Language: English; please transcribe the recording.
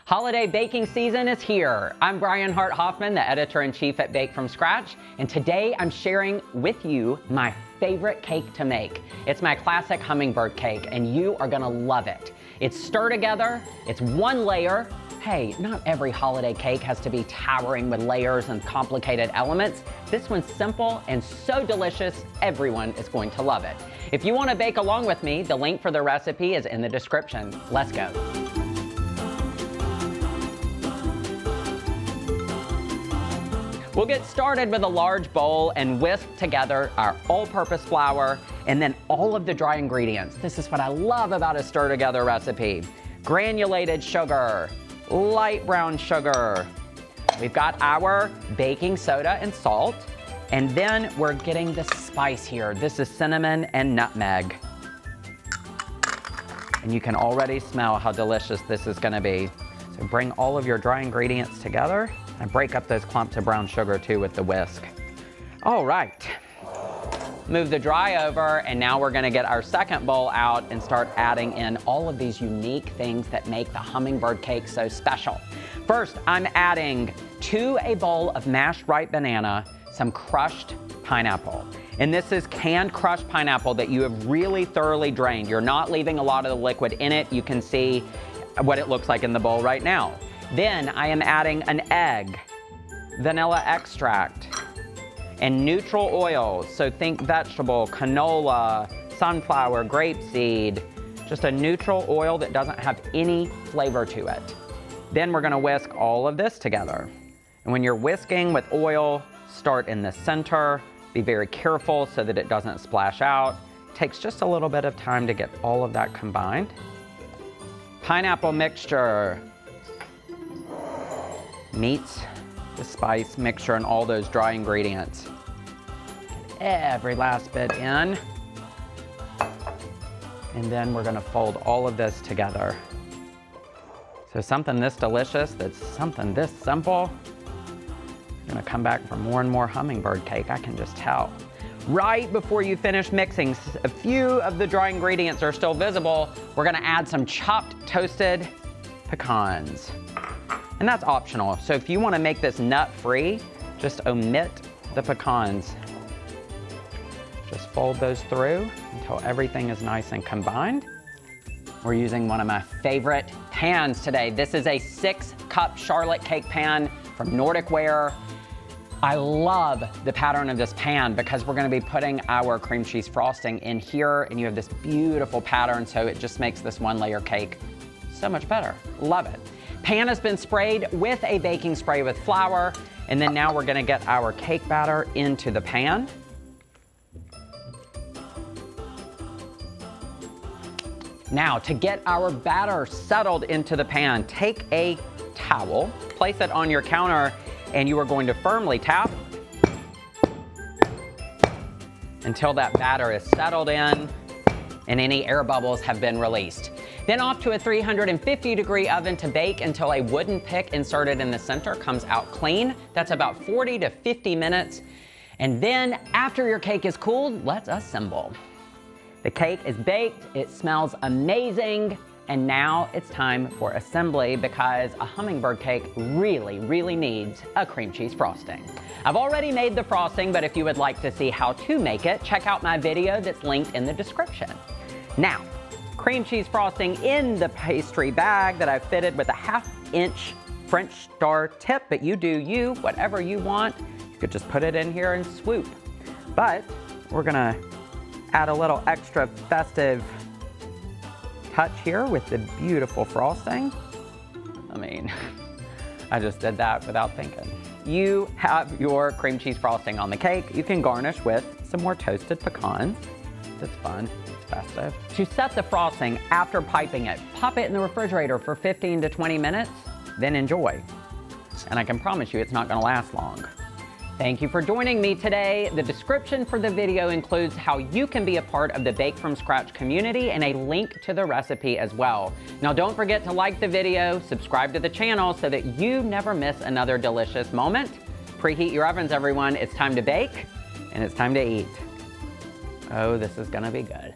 Holiday baking season is here. I'm Hart Hoffman, the editor-in-chief at Bake From Scratch, and today I'm sharing with you my favorite cake to make. It's my classic hummingbird cake, and you are gonna love it. It's stir together, it's one layer. Hey, not every holiday cake has to be towering with layers and complicated elements. This one's simple and so delicious, everyone is going to love it. If you wanna bake along with me, the link for the recipe is in the description. Let's go. We'll get started with a large bowl and whisk together our all-purpose flour and then all of the dry ingredients. This is what I love about a stir-together recipe. Granulated sugar, light brown sugar. We've got our baking soda and salt, and then we're getting the spice here. This is cinnamon and nutmeg. And you can already smell how delicious this is gonna be. So bring all of your dry ingredients together and break up those clumps of brown sugar too with the whisk. All right, move the dry over, and now we're gonna get our second bowl out and start adding in all of these unique things that make the hummingbird cake so special. First, I'm adding to a bowl of mashed ripe banana, some crushed pineapple. And this is canned crushed pineapple that you have really thoroughly drained. You're not leaving a lot of the liquid in it. You can see what it looks like in the bowl right now. Then I am adding an egg, vanilla extract, and neutral oils. So think vegetable, canola, sunflower, grapeseed, just a neutral oil that doesn't have any flavor to it. Then we're gonna whisk all of this together. And when you're whisking with oil, start in the center. Be very careful so that it doesn't splash out. Takes just a little bit of time to get all of that combined. Pineapple mixture meets the spice mixture and all those dry ingredients. Get every last bit in. And then we're gonna fold all of this together. So something this delicious, that's something this simple, you're gonna come back for more and more hummingbird cake, I can just tell. Right before you finish mixing, a few of the dry ingredients are still visible. We're gonna add some chopped toasted pecans. And that's optional. So if you wanna make this nut-free, just omit the pecans. Just fold those through until everything is nice and combined. We're using one of my favorite pans today. This is a 6-cup Charlotte cake pan from Nordic Ware. I love the pattern of this pan because we're gonna be putting our cream cheese frosting in here, and you have this beautiful pattern, so it just makes this one-layer cake so much better. Love it. Pan has been sprayed with a baking spray with flour, and then now we're gonna get our cake batter into the pan. Now, to get our batter settled into the pan, take a towel, place it on your counter, and you are going to firmly tap until that batter is settled in and any air bubbles have been released. Then off to a 350-degree oven to bake until a wooden pick inserted in the center comes out clean. That's about 40 to 50 minutes. And then after your cake is cooled, let's assemble. The cake is baked, it smells amazing, and now it's time for assembly because a hummingbird cake really, really needs a cream cheese frosting. I've already made the frosting, but if you would like to see how to make it, check out my video that's linked in the description. Now, cream cheese frosting in the pastry bag that I've fitted with a 1/2-inch French star tip, but you do you, whatever you want. You could just put it in here and swoop. But we're gonna add a little extra festive touch here with the beautiful frosting. I mean, I just did that without thinking. You have your cream cheese frosting on the cake. You can garnish with some more toasted pecans. That's fun, it's festive. To set the frosting after piping it, pop it in the refrigerator for 15 to 20 minutes, then enjoy. And I can promise you it's not gonna last long. Thank you for joining me today. The description for the video includes how you can be a part of the Bake From Scratch community and a link to the recipe as well. Now don't forget to like the video, subscribe to the channel so that you never miss another delicious moment. Preheat your ovens, everyone. It's time to bake and it's time to eat. Oh, this is gonna be good.